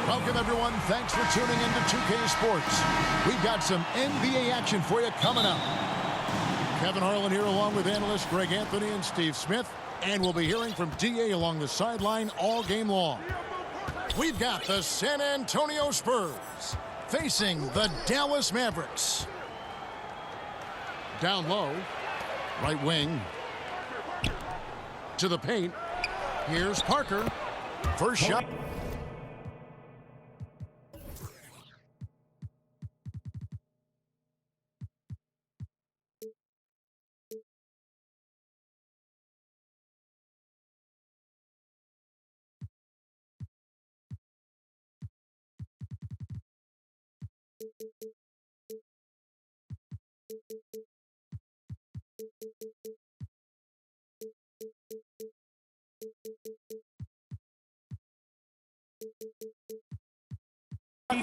Welcome, everyone. Thanks for tuning in to 2K Sports. We've got some NBA action for you coming up. Kevin Harlan here along with analysts Greg Anthony and Steve Smith. And we'll be hearing from DA along the sideline all game long. We've got the San Antonio Spurs facing the Dallas Mavericks. Down low, right wing. To the paint. Here's Parker. First shot.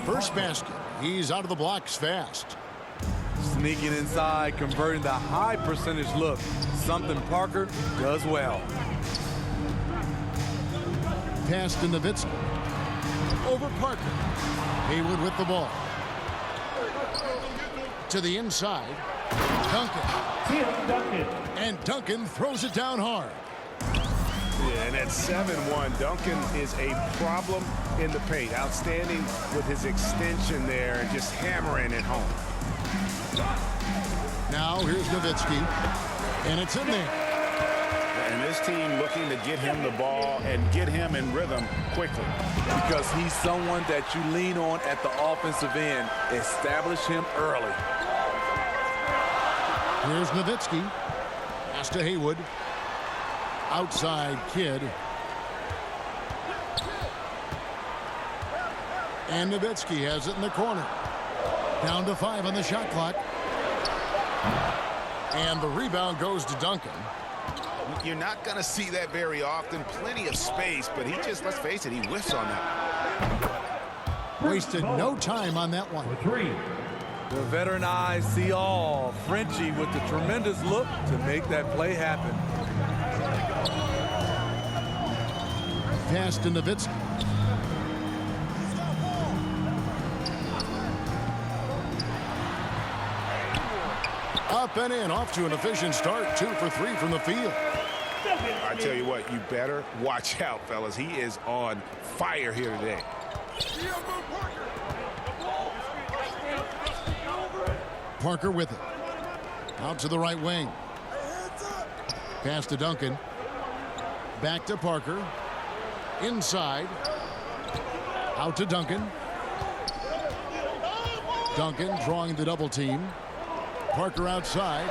First basket. He's out of the blocks fast. Sneaking inside, converting the high percentage look. Something Parker does well. Pass to Nowitzki. Over Parker. Haywood with the ball. To the inside. Duncan. And Duncan throws it down hard. Yeah, and at 7-1, Duncan is a problem in the paint. Outstanding with his extension there and just hammering it home. Now here's Nowitzki. And it's in there. And this team looking to get him the ball and get him in rhythm quickly. Because he's someone that you lean on at the offensive end. Establish him early. Here's Nowitzki. Pass to Haywood. Outside Kidd. And Nowitzki has it in the corner. Down to 5 on the shot clock. And the rebound goes to Duncan. You're not going to see that very often. Plenty of space, but he just, let's face it, he whiffs on that. Wasted no time on that one. The veteran eyes see all. Frenchie with the tremendous look to make that play happen. Pass to Nowitzki. Up and in, off to an efficient start. 2 for 3 from the field. I tell you what, you better watch out, fellas. He is on fire here today. Parker with it. Out to the right wing. Pass to Duncan. Back to Parker. Inside. Out to Duncan. Duncan drawing the double team. Parker outside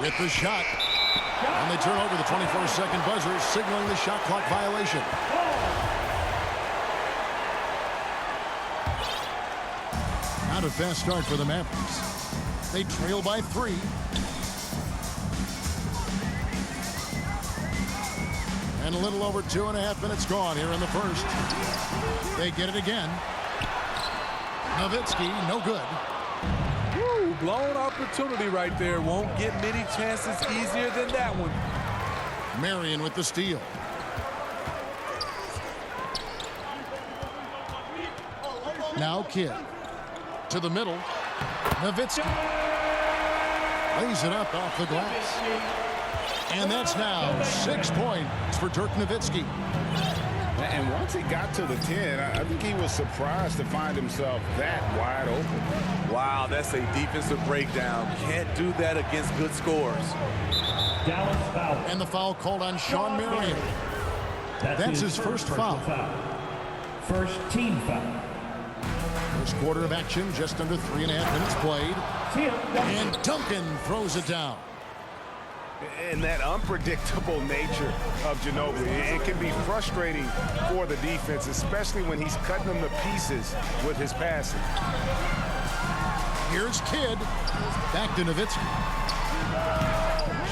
with the shot. And they turn over the 24-second buzzer, signaling the shot clock violation. Not a fast start for the Mavericks. They trail by 3. And a little over 2.5 minutes gone here in the first. They get it again. Nowitzki, no good. Woo, blown opportunity right there. Won't get many chances easier than that one. Marion with the steal. Now Kidd. To the middle. Nowitzki. Lays it up off the glass. And that's now 6 points for Dirk Nowitzki. And once he got to the 10, I think he was surprised to find himself that wide open. Wow, that's a defensive breakdown. Can't do that against good scores. Dallas foul. And the foul called on Sean Marion. That's his first foul. First team foul. First quarter of action, just under 3.5 minutes played. And Duncan throws it down. And that unpredictable nature of Ginobili, it can be frustrating for the defense, especially when he's cutting them to pieces with his passing. Here's Kidd. Back to Nowitzki.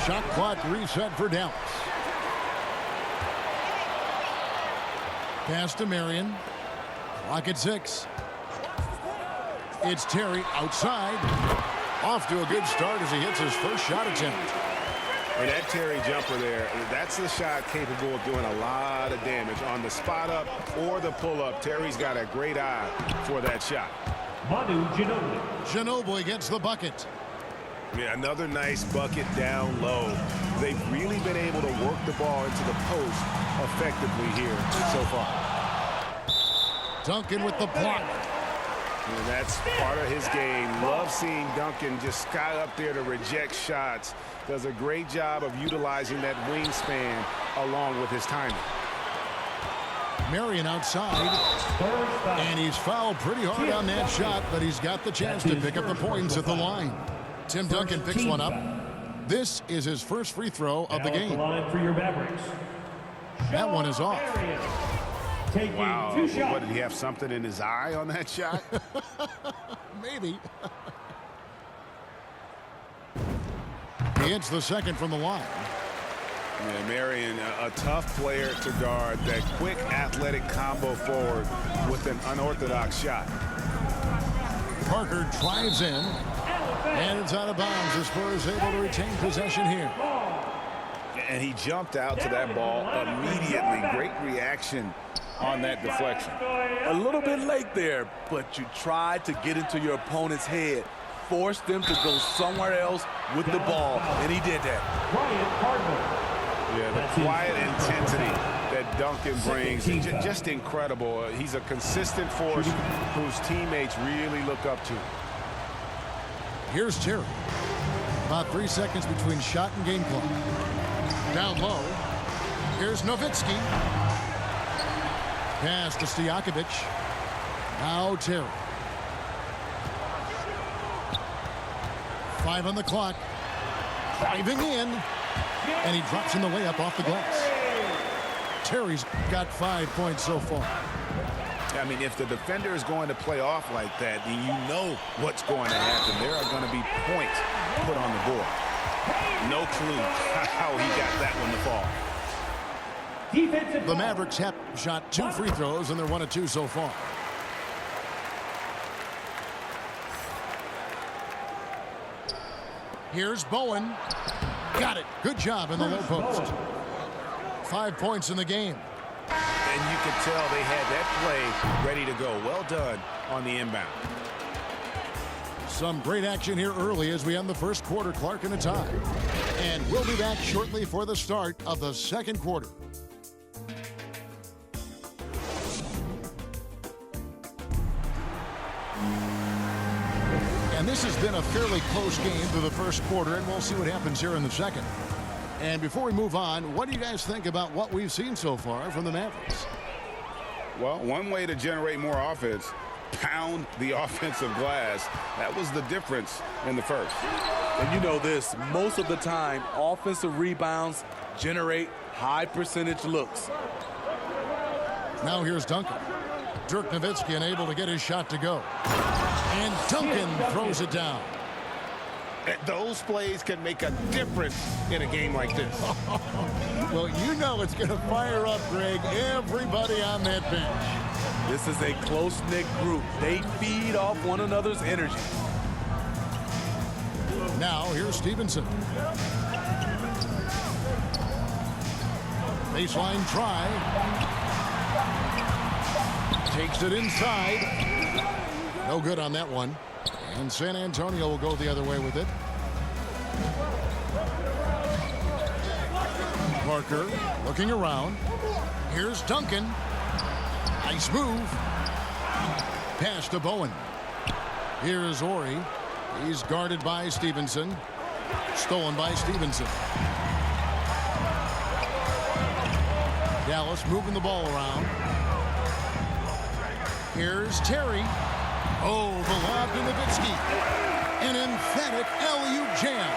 Shot clock reset for Dallas. Pass to Marion. Clock at 6. It's Terry outside. Off to a good start as he hits his first shot attempt. And that Terry jumper there, that's the shot capable of doing a lot of damage on the spot up or the pull up. Terry's got a great eye for that shot. Manu Ginobili. Ginobili gets the bucket. Yeah, another nice bucket down low. They've really been able to work the ball into the post effectively here so far. Duncan with the block. And that's part of his game. Love seeing Duncan just sky up there to reject shots. Does a great job of utilizing that wingspan along with his timing. Marion outside. And he's fouled pretty hard on that shot, but he's got the chance to pick up the points at the line. Tim Duncan picks one up. This is his first free throw of the game. Line for your Mavericks. That one is off. Wow, what, did he have something in his eye on that shot? Maybe. He hits the second from the line. Yeah, Marion, a tough player to guard. That quick athletic combo forward with an unorthodox shot. Parker drives in. And it's out of bounds. The Spurs able to retain possession here. And he jumped out to that ball immediately. Great reaction on that deflection. A little bit late there, but you tried to get into your opponent's head. Force them to go somewhere else with the ball, and he did that. Yeah, the quiet intensity that Duncan brings, just incredible. He's a consistent force whose teammates really look up to. Here's Terry. About 3 seconds between shot and game clock. Down low. Here's Nowitzki. Pass to Stojakovic. Now Terry. 5 on the clock. Driving in. And he drops in the layup off the glass. Terry's got 5 points so far. I mean, if the defender is going to play off like that, then you know what's going to happen. There are going to be points put on the board. No clue how he got that one to fall. The Mavericks have shot 2 free throws, and they're 1 of 2 so far. Here's Bowen. Got it. Good job in the low post. 5 points in the game. And you could tell they had that play ready to go. Well done on the inbound. Some great action here early as we end the first quarter. Clark in a tie. And we'll be back shortly for the start of the second quarter. And this has been a fairly close game through the first quarter, and we'll see what happens here in the second. And before we move on, what do you guys think about what we've seen so far from the Mavericks? Well, one way to generate more offense, pound the offensive glass. That was the difference in the first. And you know this, most of the time, offensive rebounds generate high percentage looks. Now here's Duncan. Dirk Nowitzki unable to get his shot to go. And Duncan throws it down. Those plays can make a difference in a game like this. Well, you know it's going to fire up, Greg, everybody on that bench. This is a close-knit group. They feed off one another's energy. Now, here's Stevenson. Baseline try. Takes it inside. No good on that one. And San Antonio will go the other way with it. Parker looking around. Here's Duncan. Nice move. Pass to Bowen. Here's Ori. He's guarded by Stevenson. Stolen by Stevenson. Dallas moving the ball around. Here's Terry. Oh, the lob to Nowitzki. An emphatic alley-oop jam.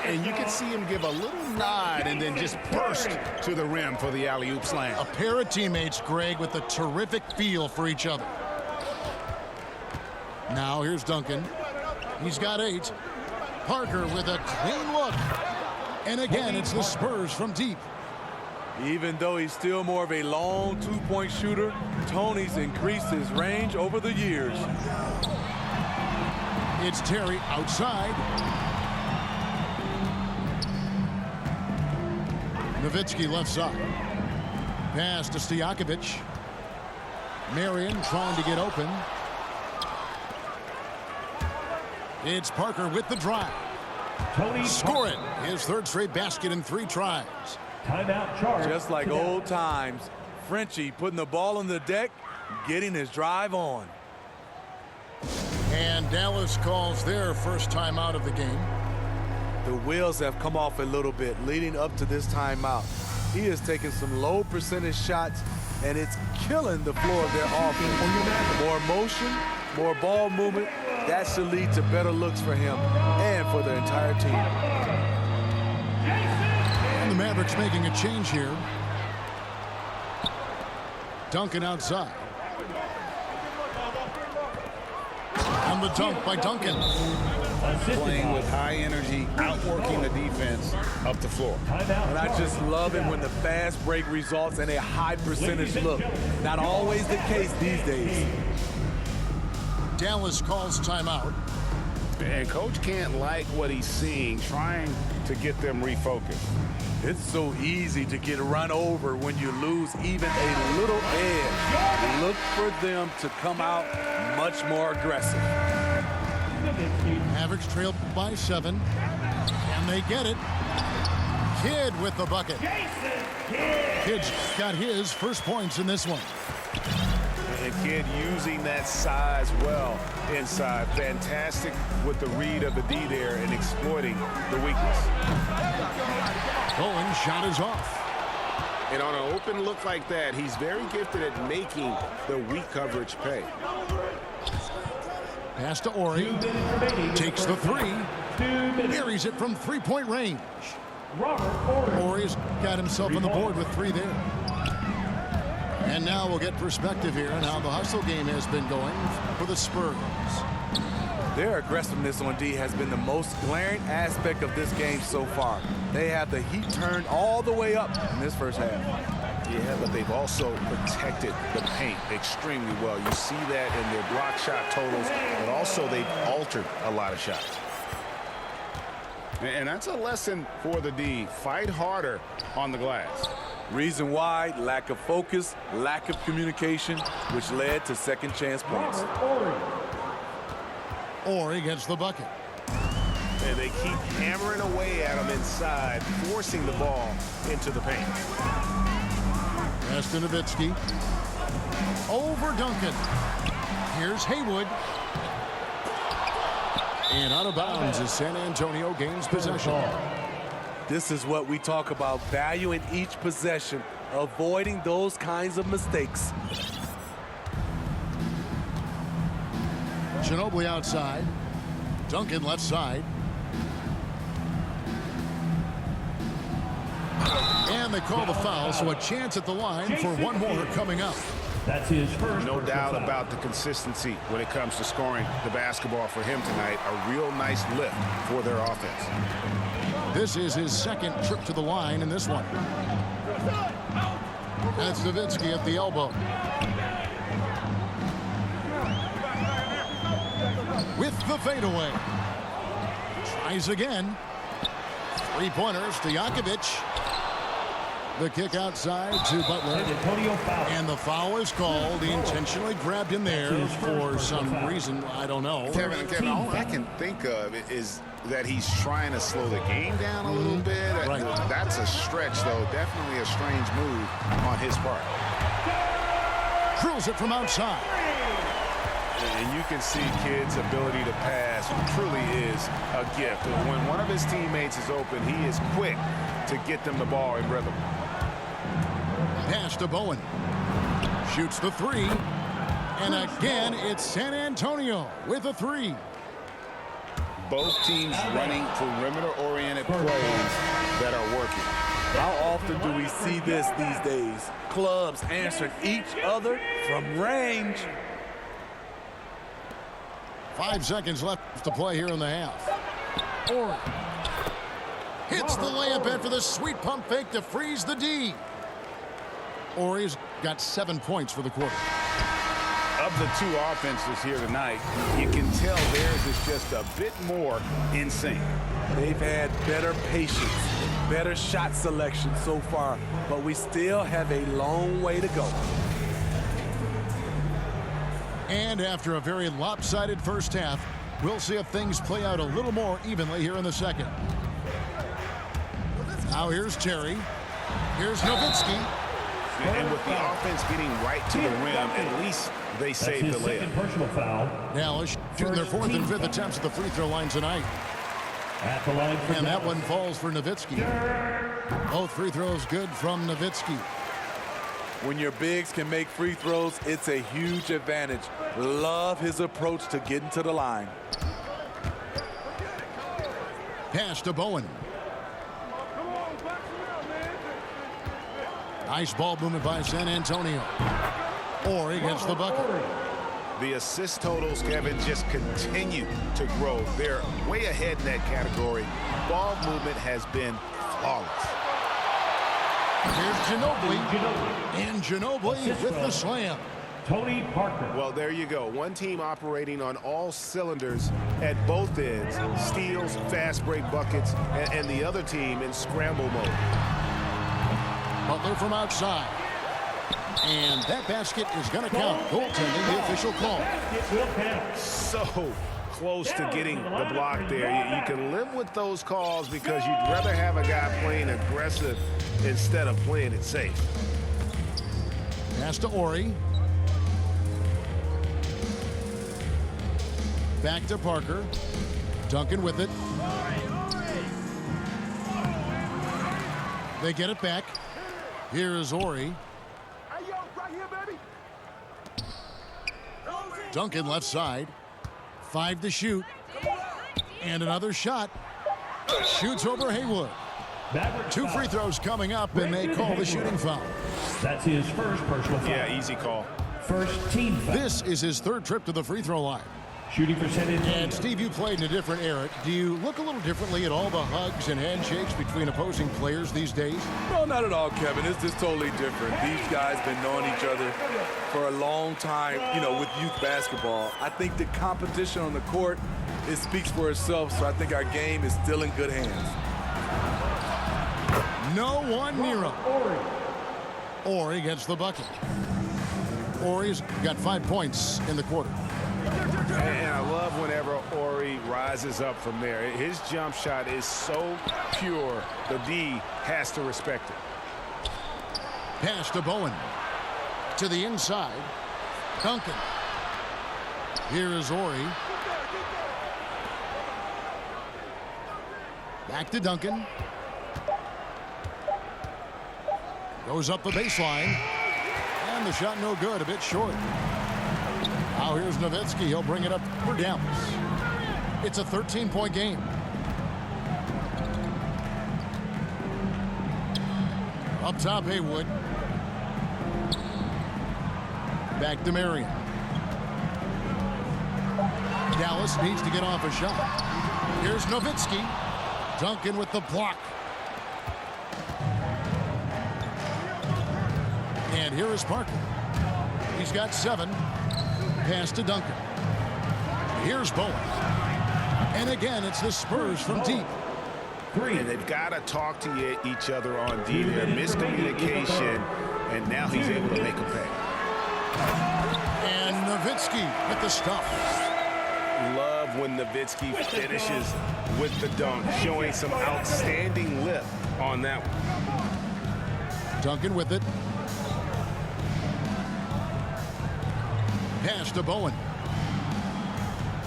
And you can see him give a little nod and then just burst to the rim for the alley-oop slam. A pair of teammates, Greg, with a terrific feel for each other. Now here's Duncan. He's got 8. Parker with a clean look. And again, it's the Spurs from deep. Even though he's still more of a long two-point shooter, Tony's increased his range over the years. It's Terry outside. Nowitzki left side. Pass to Stojakovic. Marion trying to get open. It's Parker with the drive. Score it. His third straight basket in 3 tries. Timeout charge. Just like old times, Frenchie putting the ball on the deck, getting his drive on. And Dallas calls their first timeout of the game. The wheels have come off a little bit leading up to this timeout. He is taking some low percentage shots, and it's killing the floor of their offense. More motion, more ball movement. That should lead to better looks for him and for the entire team. And the Mavericks making a change here. Duncan outside. And the dunk by Duncan. Playing with high energy, outworking the defense up the floor. And I just love it when the fast break results in a high percentage look. Not always the case these days. Dallas calls timeout. And coach can't like what he's seeing, trying to get them refocused. It's so easy to get run over when you lose even a little edge. Look for them to come out much more aggressive. Mavericks trail by 7. And they get it. Kidd with the bucket. Kidd's got his first points in this one. And Kidd using that size well inside. Fantastic with the read of the D there and exploiting the weakness. Bowen shot is off. And on an open look like that, he's very gifted at making the weak coverage pay. Pass to Ori. Takes the 3. Buries it from 3-point range. Ori's got himself on the board with 3 there. And now we'll get perspective here on how the hustle game has been going for the Spurs. Their aggressiveness on D has been the most glaring aspect of this game so far. They have the heat turned all the way up in this first half. Yeah, but they've also protected the paint extremely well. You see that in their block shot totals, but also they've altered a lot of shots. And that's a lesson for the D. Fight harder on the glass. Reason why: lack of focus, lack of communication, which led to second chance points. Ori gets the bucket. And they keep hammering away at him inside, forcing the ball into the paint. Pass to Nowitzki. Over Duncan. Here's Haywood. And out of bounds as San Antonio gains possession. This is what we talk about, valuing each possession, avoiding those kinds of mistakes. Ginobili outside. Duncan left side. And they call the foul, so a chance at the line for one more coming up. That's his first. No doubt about the consistency when it comes to scoring the basketball for him tonight. A real nice lift for their offense. This is his second trip to the line in this one. That's Nowitzki at the elbow. With the fadeaway. Tries again. 3-pointers to Stojakovic. The kick outside to Butler. And the foul is called. He intentionally grabbed him there for some reason. I don't know. Kevin, all I can think of is that he's trying to slow the game down a little bit. Right. That's a stretch, though. Definitely a strange move on his part. Drills it from outside. And you can see Kidd's ability to pass truly is a gift. When one of his teammates is open, he is quick to get them the ball in rhythm. Pass to Bowen. Shoots the 3. And again, it's San Antonio with a 3. Both teams running perimeter-oriented plays that are working. How often do we see this these days? Clubs answering each other from range. 5 seconds left to play here in the half. Ori hits the layup after the sweet pump fake to freeze the D. Ori's got 7 points for the quarter. Of the 2 offenses here tonight, you can tell theirs is just a bit more in sync. They've had better patience, better shot selection so far, but we still have a long way to go. And after a very lopsided first half, we'll see if things play out a little more evenly here in the second. Now here's Terry. Here's Nowitzki. And with the offense getting right to the rim, at least they saved the layup. Personal foul. Dallas shooting their fourth and fifth attempts at the free throw line tonight. At the line for And that one falls for Nowitzki. Both free throws good from Nowitzki. When your bigs can make free throws, it's a huge advantage. Love his approach to getting to the line. Pass to Bowen. Nice ball movement by San Antonio. Ori gets the bucket. The assist totals, Kevin, just continue to grow. They're way ahead in that category. Ball movement has been flawless. Here's Ginobili. And Ginobili with the slam. Tony Parker. Well, there you go. One team operating on all cylinders at both ends. Steals, fast break buckets, and the other team in scramble mode. Butler from outside. And that basket is going to count. Goaltending, the official call. It will count. So close to getting the block there. You can live with those calls because you'd rather have a guy playing aggressive instead of playing it safe. Pass to Ori. Back to Parker. Duncan with it. They get it back. Here is Ori. Duncan left side. 5 to shoot. And another shot. Shoots over Haywood. 2 free throws coming up, and they call the shooting foul. That's his first personal foul. Yeah, easy call. First team foul. This is his 3rd trip to the free throw line. Shooting percentage. And Steve, you played in a different era. Do you look a little differently at all the hugs and handshakes between opposing players these days? No, not at all, Kevin. It's just totally different. These guys been knowing each other for a long time, with youth basketball. I think the competition on the court, it speaks for itself, so I think our game is still in good hands. No one near him. Ori gets the bucket. Ori's got 5 points in the quarter. And I love whenever Ori rises up from there. His jump shot is so pure, the D has to respect it. Pass to Bowen. To the inside. Duncan. Here is Ori. Back to Duncan. Goes up the baseline. And the shot no good, a bit short. Now here's Nowitzki. He'll bring it up for Dallas. It's a 13-point game. Up top, Haywood. Back to Marion. Dallas needs to get off a shot. Here's Nowitzki. Duncan with the block. And here is Parker. He's got 7. Pass to Duncan. Here's Bowen. And again, it's the Spurs from deep. 3. And they've got to talk to each other on D. Their miscommunication, and now he's able to make a pay. And Nowitzki with the stuff. Love when Nowitzki finishes with the dunk, showing some outstanding lift on that one. Duncan with it. Pass to Bowen.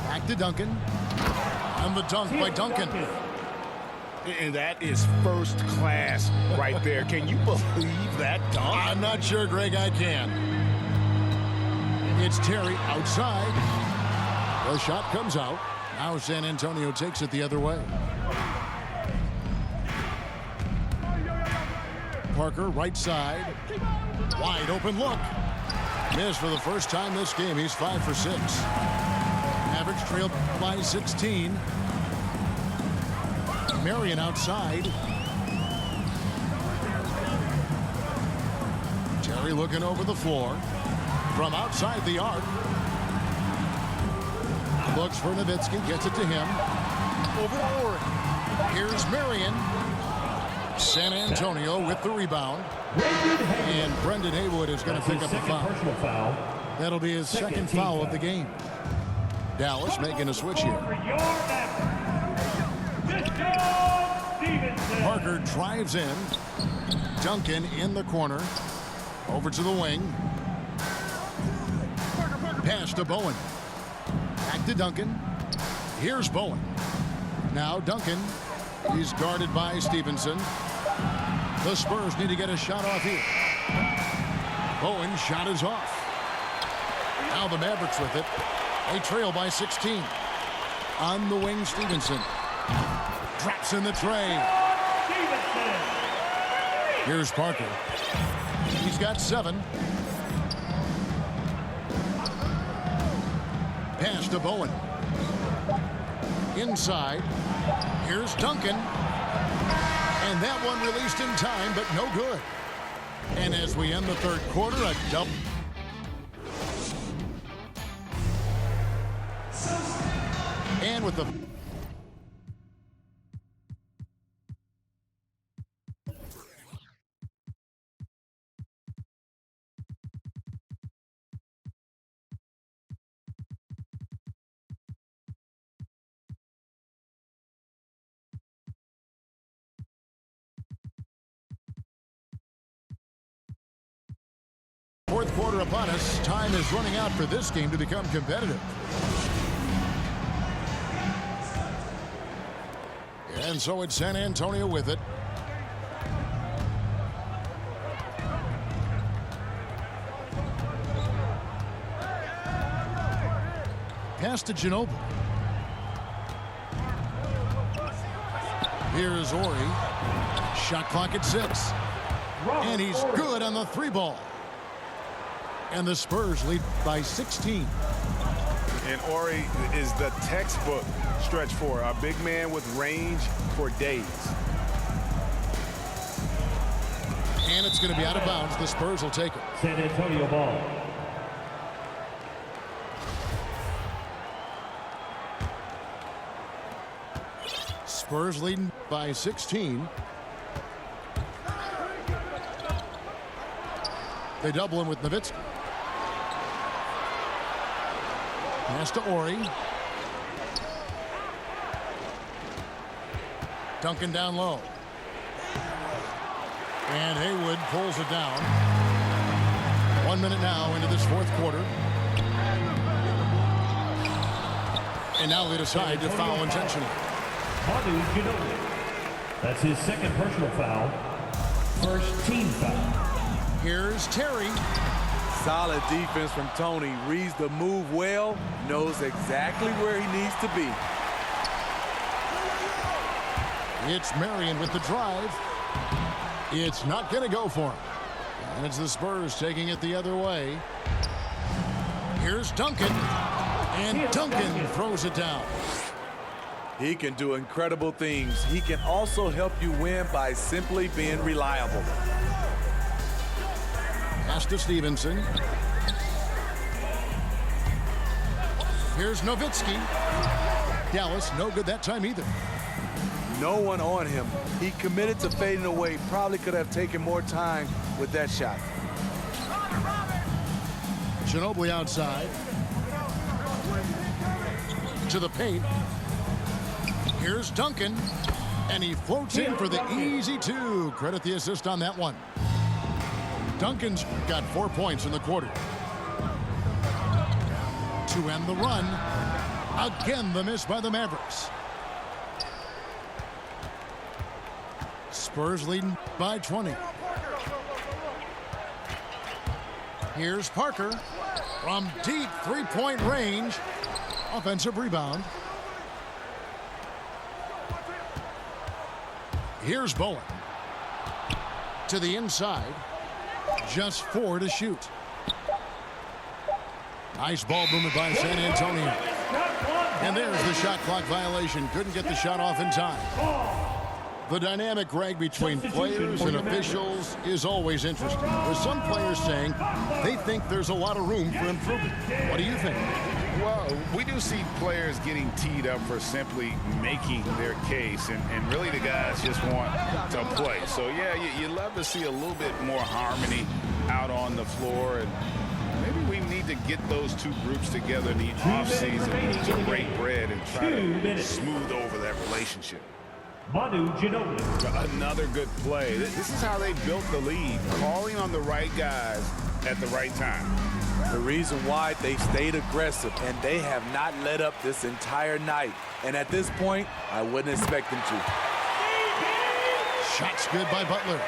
Back to Duncan. And the dunk by Duncan. And that is first class right there. Can you believe that dunk? I'm not sure, Greg, I can. It's Terry outside. The shot comes out. Now San Antonio takes it the other way. Parker, right side. Wide open look. Missed for the first time this game. He's 5 for 6. Mavericks trailed by 16. Marion outside. Terry looking over the floor. From outside the arc. Looks for Nowitzki. Gets it to him. Over to Ori. Here's Marion. San Antonio with the rebound. And Brendan Haywood is going to pick up a foul. Personal foul. That'll be his second foul of the game. Dallas making a switch here. Parker drives in. Duncan in the corner. Over to the wing. Pass to Bowen. Back to Duncan. Here's Bowen. Now Duncan. He's guarded by Stevenson. The Spurs need to get a shot off here. Bowen's shot is off. Now the Mavericks with it. They trail by 16. On the wing, Stevenson. Drops in the tray. Here's Parker. He's got 7. Pass to Bowen. Inside. Here's Duncan. And that one released in time, but no good. And as we end the third quarter, a double. And with the fourth quarter upon us, time is running out for this game to become competitive. And so it's San Antonio with it. Pass to Ginobili. Here's Ori. Shot clock at 6. And he's good on the 3-ball. And the Spurs lead by 16. And Ori is the textbook stretch four, a big man with range for days. And it's going to be out of bounds. The Spurs will take it. San Antonio ball. Spurs leading by 16. They double him with Nowitzki. Pass to Ori. Duncan down low. And Haywood pulls it down. 1 minute now into this fourth quarter. And now they decide to foul intentionally. That's his second personal foul. First team foul. Here's Terry. Solid defense from Tony. Reads the move well. Knows exactly where he needs to be. It's Marion with the drive. It's not going to go for him. And it's the Spurs taking it the other way. Here's Duncan. And Duncan throws it down. He can do incredible things. He can also help you win by simply being reliable. Pass to Stevenson. Here's Nowitzki. Dallas, no good that time either. No one on him. He committed to fading away. Probably could have taken more time with that shot. Ginobili outside. To the paint. Here's Duncan. And he floats in for the easy 2. Credit the assist on that one. Duncan's got 4 points in the quarter. To end the run. Again, the miss by the Mavericks. Spurs leading by 20. Here's Parker from deep three-point range. Offensive rebound. Here's Bowen. To the inside. Just 4 to shoot. Nice ball movement by San Antonio. And there's the shot clock violation. Couldn't get the shot off in time. The dynamic, Greg, between players and officials is always interesting. With some players saying they think there's a lot of room for improvement. What do you think? Well, we do see players getting teed up for simply making their case, and really the guys just want to play. So, yeah, you love to see a little bit more harmony out on the floor, and maybe we need to get those two groups together in the offseason to break bread and try to smooth over that relationship. Another good play. This is how they built the lead, calling on the right guys at the right time. The reason why they stayed aggressive, and they have not let up this entire night. And at this point, I wouldn't expect them to. Shot's good by Butler.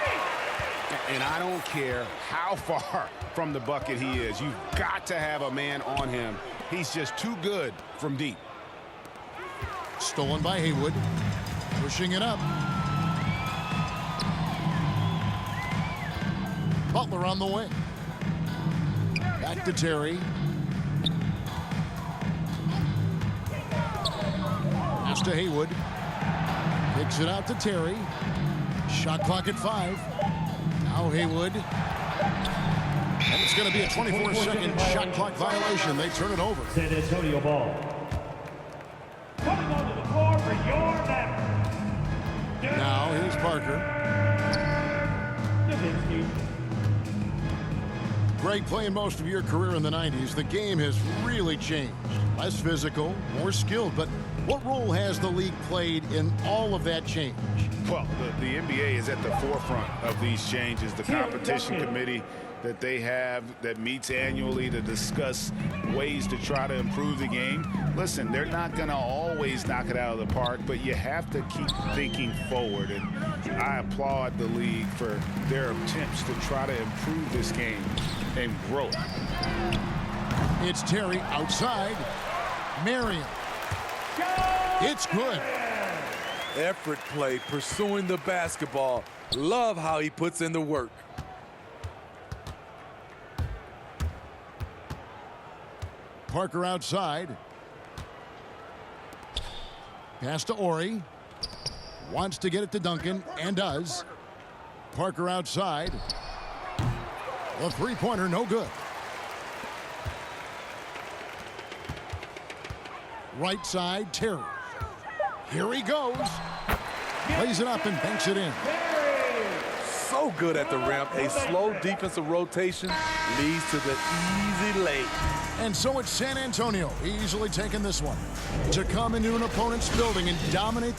And I don't care how far from the bucket he is. You've got to have a man on him. He's just too good from deep. Stolen by Haywood. Pushing it up. Butler on the wing. Back to Terry. Pass to Haywood. Kicks it out to Terry. Shot clock at 5. Now Haywood. And it's going to be a 24-second shot clock violation. They turn it over. San Antonio ball. Coming onto the floor for your Mavs. Now here's Parker. Greg, playing most of your career in the 90s, the game has really changed. Less physical, more skilled, but what role has the league played in all of that change? Well, the NBA is at the forefront of these changes. The competition committee that they have that meets annually to discuss ways to try to improve the game. Listen, they're not going to always knock it out of the park, but you have to keep thinking forward. And I applaud the league for their attempts to try to improve this game and grow it. It's Terry outside. Marion. It's good. Effort play, pursuing the basketball. Love how he puts in the work. Parker outside. Pass to Ori. Wants to get it to Duncan, and does. Parker outside. The three-pointer, no good. Right side, Terry. Here he goes. Lays it up and banks it in. So good at the rim. A slow defensive rotation leads to the easy lay. And so it's San Antonio, easily taking this one, to come into an opponent's building and dominate